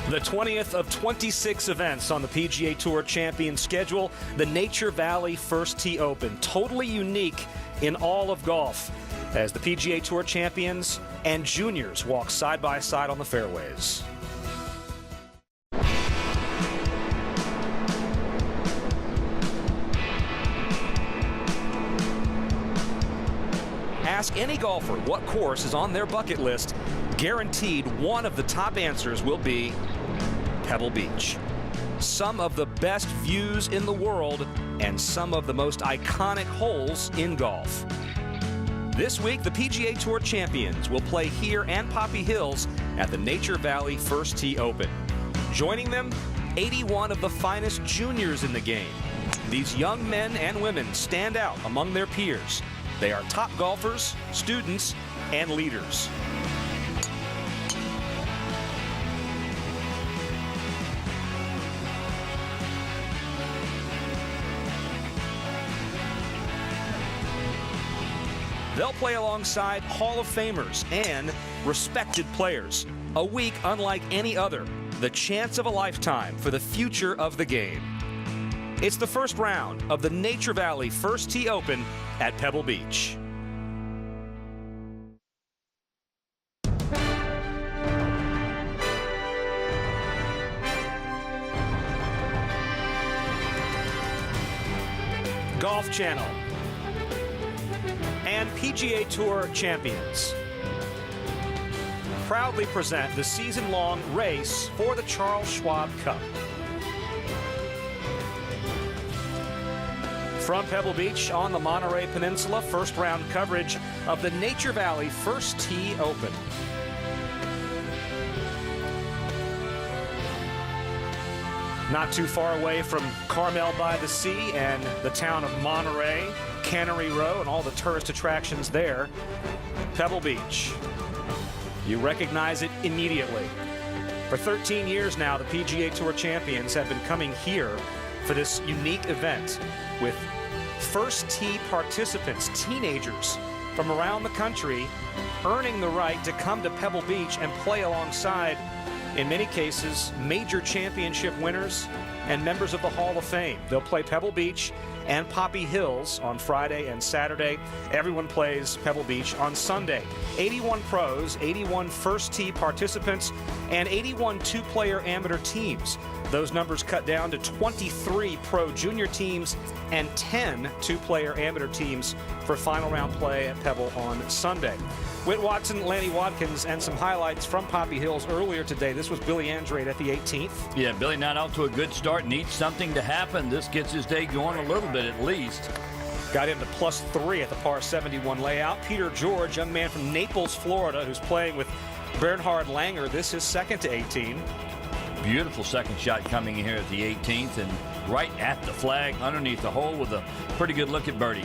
The 20th of 26 events on the PGA Tour Champions schedule, the Nature Valley First Tee Open, totally unique in all of golf, as the PGA Tour Champions and juniors walk side by side on the fairways. Ask any golfer what course is on their bucket list. Guaranteed one of the top answers will be Pebble Beach. Some of the best views in the world and some of the most iconic holes in golf. This week, the PGA Tour Champions will play here and Poppy Hills at the Nature Valley First Tee Open. Joining them, 81 of the finest juniors in the game. These young men and women stand out among their peers. They are top golfers, students, and leaders. They'll play alongside Hall of Famers and respected players. A week unlike any other, the chance of a lifetime for the future of the game. It's the first round of the Nature Valley First Tee Open at Pebble Beach. Golf Channel and PGA Tour Champions proudly present the season-long race for the Charles Schwab Cup. From Pebble Beach on the Monterey Peninsula, first round coverage of the Nature Valley First Tee Open. Not too far away from Carmel by the Sea and the town of Monterey, Cannery Row, and all the tourist attractions there. Pebble Beach. You recognize it immediately. For 13 years now, the PGA Tour Champions have been coming here for this unique event with first tee participants, teenagers from around the country, earning the right to come to Pebble Beach and play alongside, in many cases, major championship winners and members of the Hall of Fame. They'll play Pebble Beach and Poppy Hills on Friday and Saturday. Everyone plays Pebble Beach on Sunday. 81 pros, 81 first tee participants, and 81 two-player amateur teams. Those numbers cut down to 23 pro junior teams and 10 two-player amateur teams for final round play at Pebble on Sunday. Whit Watson, Lanny Watkins, and some highlights from Poppy Hills earlier today. This was Billy Andrade at the 18th. Yeah, Billy not out to a good start. Needs something to happen. This gets his day going a little bit at least. Got him to +3 at the par 71 layout. Peter George, young man from Naples, Florida, who's playing with Bernhard Langer. This is second to 18. Beautiful second shot coming in here at the 18th and right at the flag underneath the hole with a pretty good look at birdie.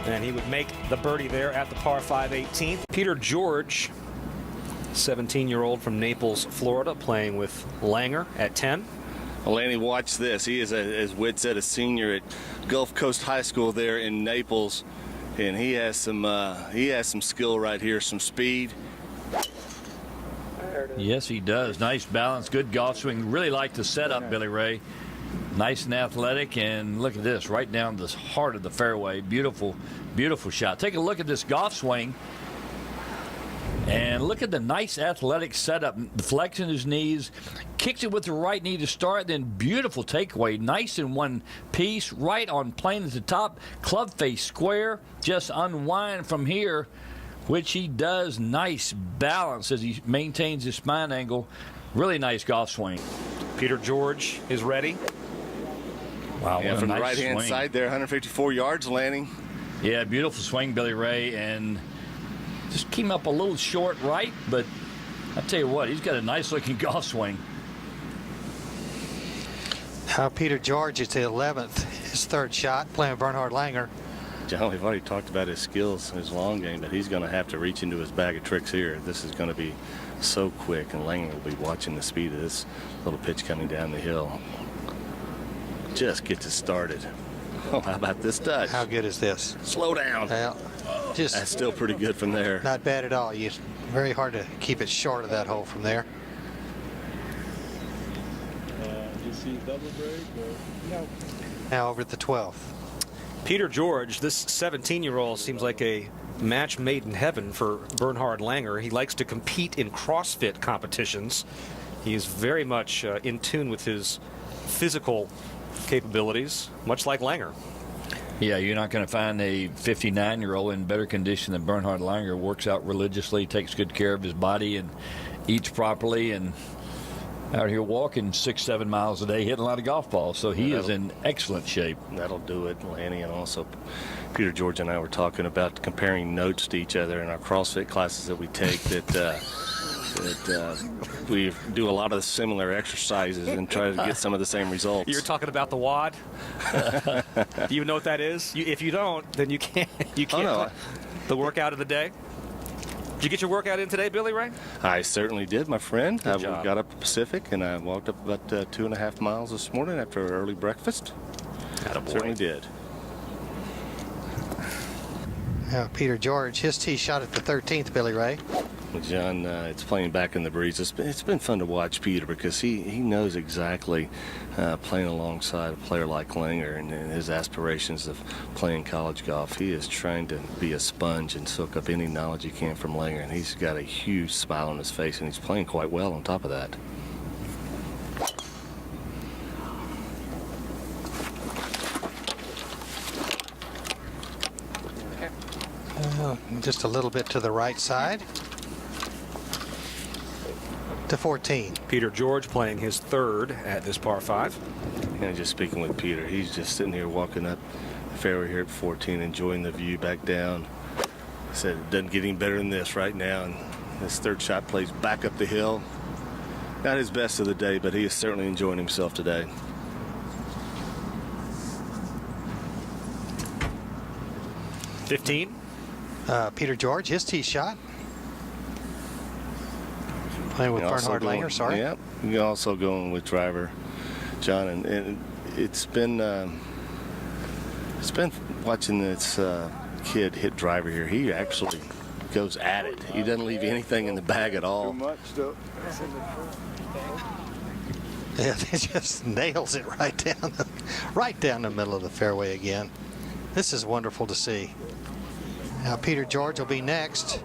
And he would make the birdie there at the par 5 18th. Peter George, 17-year-old from Naples, Florida, playing with Langer at 10. Well, Lanny, watch this. He is, as Whit said, a senior at Gulf Coast High School there in Naples, and he has some skill right here, some speed. Yes, he does. Nice balance, good golf swing. Really like the setup, Billy Ray. Nice and athletic, and look at this, right down the heart of the fairway. Beautiful, beautiful shot. Take a look at this golf swing, and look at the nice athletic setup. Flexing his knees, kicks it with the right knee to start, then beautiful takeaway. Nice in one piece, right on plane at the top. Club face square, just unwind from here, which he does. Nice balance as he maintains his spine angle. Really nice golf swing. Peter George is ready. Wow, Yeah, from nice the right-hand swing. side there, 154 yards landing. Yeah, beautiful swing, Billy Ray, and just came up a little short right, but I'll tell you what, he's got a nice-looking golf swing. Peter George is the 11th, his third shot, playing Bernhard Langer. John, we've already talked about his skills, his long game, but he's going to have to reach into his bag of tricks here. This is going to be so quick, and Langer will be watching the speed of this little pitch coming down the hill. Just gets it started. Oh, how about this touch? How good is this? Slow down. Well, just That's still pretty good from there. not bad at all. Very hard to keep it short of that hole from there. see double break or? No. Now over at the 12th. Peter George, this 17-year-old seems like a match made in heaven for Bernhard Langer. He likes to compete in CrossFit competitions. He is very much in tune with his physical capabilities, much like Langer. Yeah, you're not going to find a 59-year-old in better condition than Bernhard Langer. Works out religiously, takes good care of his body, and eats properly, and out here walking 6-7 miles a day, hitting a lot of golf balls. So he is in excellent shape. That'll do it, Lanny. And also, Peter George and I were talking about comparing notes to each other in our CrossFit classes that we take, that we do a lot of similar exercises and try to get some of the same results. You're talking about the WOD? Do you know what that is? If you don't, then you can't. Oh, no. The workout of the day. Did you get your workout in today, Billy Ray? I certainly did, my friend. I job. got up the Pacific and I walked up about 2.5 miles this morning after an early breakfast. Certainly did. Peter George, his tee shot at the 13th, Billy Ray. Well, John, it's playing back in the breeze. It's been fun to watch Peter because he knows exactly playing alongside a player like Langer and his aspirations of playing college golf. He is trying to be a sponge and soak up any knowledge he can from Langer, and he's got a huge smile on his face, and he's playing quite well on top of that. Just a little bit to the right side. To 14. Peter George playing his third at this par 5. And just speaking with Peter, he's just sitting here walking up the fairway here at 14, enjoying the view back down. He said it doesn't get any better than this right now, and this third shot plays back up the hill. Not his best of the day, but he is certainly enjoying himself today. Peter George, his tee shot. Playing with Bernhard Langer, sorry. Yeah, you're also going with driver, John, and it's been watching this kid hit driver here. He actually goes at it. He doesn't leave anything in the bag at all. Too much, though. Yeah, he just nails it right down the middle of the fairway again. This is wonderful to see. Now Peter George will be next.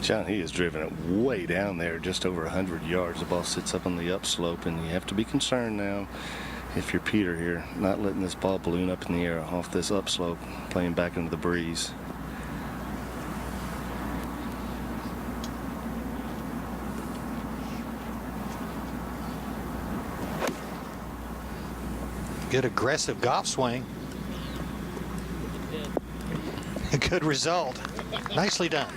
John, he has driven it way down there, just over 100 yards. The ball sits up on the upslope, and you have to be concerned now, if you're Peter here, not letting this ball balloon up in the air off this upslope, playing back into the breeze. Good aggressive golf swing. A good result. Nicely done.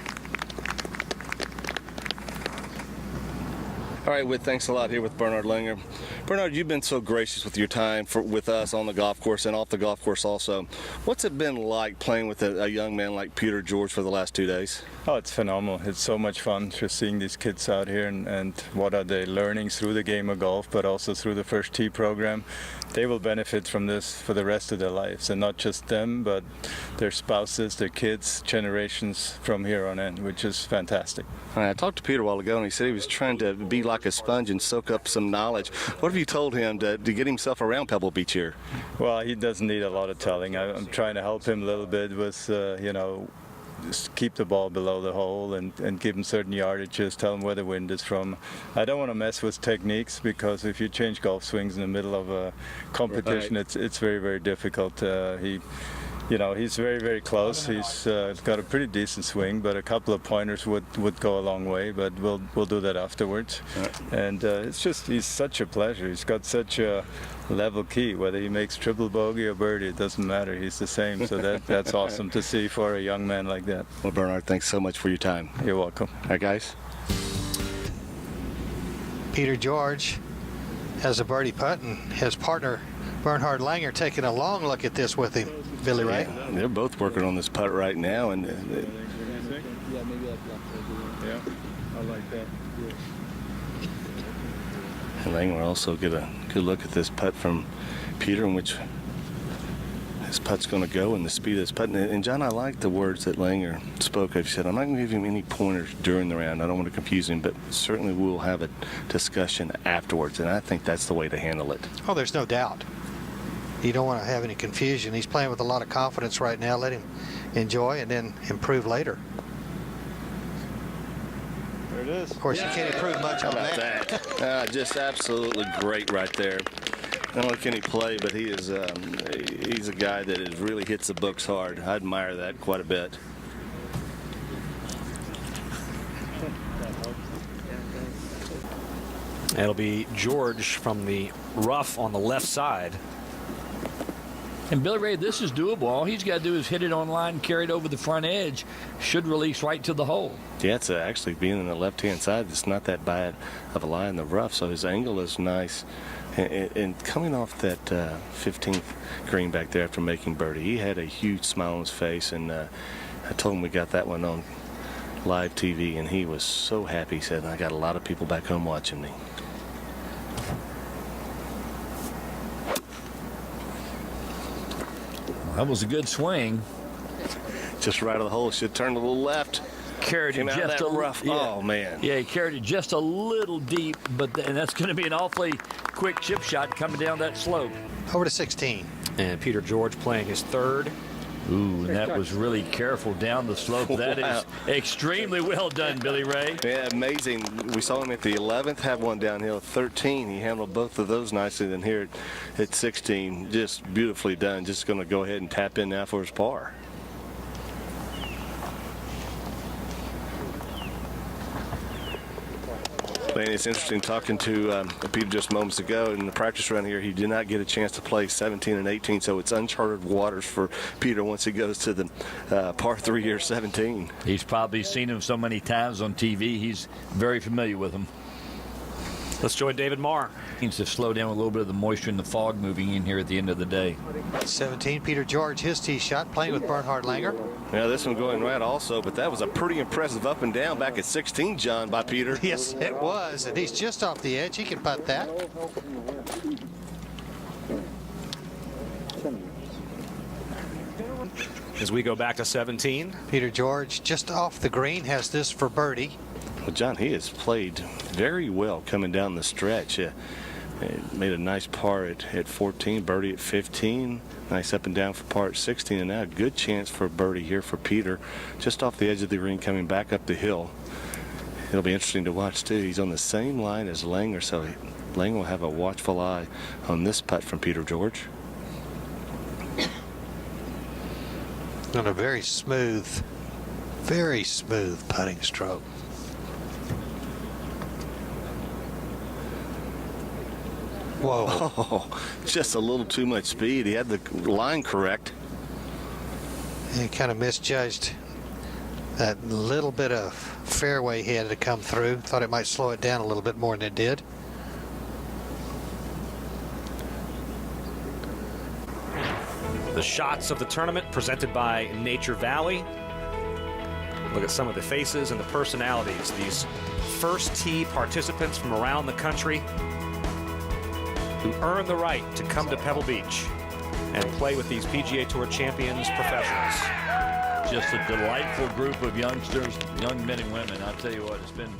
All right, Whit, thanks a lot here with Bernhard Langer. Bernhard, you've been so gracious with your time with us on the golf course and off the golf course also. What's it been like playing with a young man like Peter George for the last 2 days? Oh, it's phenomenal. It's so much fun just seeing these kids out here and what are they learning through the game of golf, but also through the First Tee program. They will benefit from this for the rest of their lives, and not just them, but their spouses, their kids, generations from here on in, which is fantastic. I talked to Peter a while ago, and he said he was trying to be like a sponge and soak up some knowledge. What have you told him to get himself around Pebble Beach here? Well, he doesn't need a lot of telling. I'm trying to help him a little bit with, just keep the ball below the hole and give him certain yardages, tell him where the wind is from. I don't want to mess with techniques, because if you change golf swings in the middle of a competition, right, it's very, very difficult. He's very, very close. He's got a pretty decent swing, but a couple of pointers would go a long way, but we'll do that afterwards. Right. And it's just, he's such a pleasure. He's got such a level key. Whether he makes triple bogey or birdie, it doesn't matter. He's the same. So that's awesome to see for a young man like that. Well, Bernhard, thanks so much for your time. You're welcome. All right, guys. Peter George has a birdie putt, and his partner Bernhard Langer taking a long look at this with him. Billy Ray. Yeah, they're both working on this putt right now, and yeah, maybe like yeah, I like that. And Langer will also get a good look at this putt from Peter, in which his putt's going to go and the speed of his putt. And John, I like the words that Langer spoke of. He said, I'm not going to give him any pointers during the round. I don't want to confuse him, but certainly we'll have a discussion afterwards. And I think that's the way to handle it. Oh, there's no doubt. You don't want to have any confusion. He's playing with a lot of confidence right now. Let him enjoy and then improve later. There it is. Of course, you can't improve much on How about that? Just absolutely great right there. Not only can he play, but he's a guy that really hits the books hard. I admire that quite a bit. It'll be George from the rough on the left side. And Billy Ray, this is doable. All he's got to do is hit it on line, carry it over the front edge. Should release right to the hole. Yeah, it's actually being on the left-hand side. It's not that bad of a lie in the rough, so his angle is nice. And coming off that 15th green back there after making birdie, he had a huge smile on his face, and I told him we got that one on live TV, and he was so happy. He said, I got a lot of people back home watching me. That was a good swing. Just right of the hole. Should turn a little left. Carried it Came out of just that a rough. yeah. Oh, man. Yeah, he carried it just a little deep, and that's going to be an awfully quick chip shot coming down that slope. Over to 16. And Peter George playing his third. Ooh, and that was really careful down the slope. That Wow. is extremely well done, Billy Ray. Yeah, amazing. We saw him at the 11th have one downhill. 13, he handled both of those nicely. Then here at 16, just beautifully done. Just going to go ahead and tap in now for his par. And it's interesting talking to Peter just moments ago in the practice run here. He did not get a chance to play 17 and 18, so it's uncharted waters for Peter once he goes to the par 3 here, 17. He's probably seen him so many times on TV. He's very familiar with him. Let's join David Marr. Needs to slow down a little bit of the moisture and the fog moving in here at the end of the day. 17, Peter George, his tee shot, playing with Bernhard Langer. Yeah, this one going right also, but that was a pretty impressive up and down back at 16, John, by Peter. Yes, it was, and he's just off the edge. He can putt that. As we go back to 17. Peter George just off the green has this for birdie. Well, John, he has played very well coming down the stretch. Made a nice par at 14, birdie at 15. Nice up and down for par at 16, and now a good chance for a birdie here for Peter, just off the edge of the green coming back up the hill. It'll be interesting to watch, too. He's on the same line as Langer, so Langer will have a watchful eye on this putt from Peter George. On a very smooth putting stroke. Whoa. Oh, just a little too much speed. He had the line correct. He kind of misjudged that little bit of fairway he had to come through. Thought it might slow it down a little bit more than it did. The shots of the tournament presented by Nature Valley. Look at some of the faces and the personalities. These first tee participants from around the country who earn the right to come to Pebble Beach and play with these PGA Tour champions professionals. Just a delightful group of youngsters, young men and women. I'll tell you what, it's been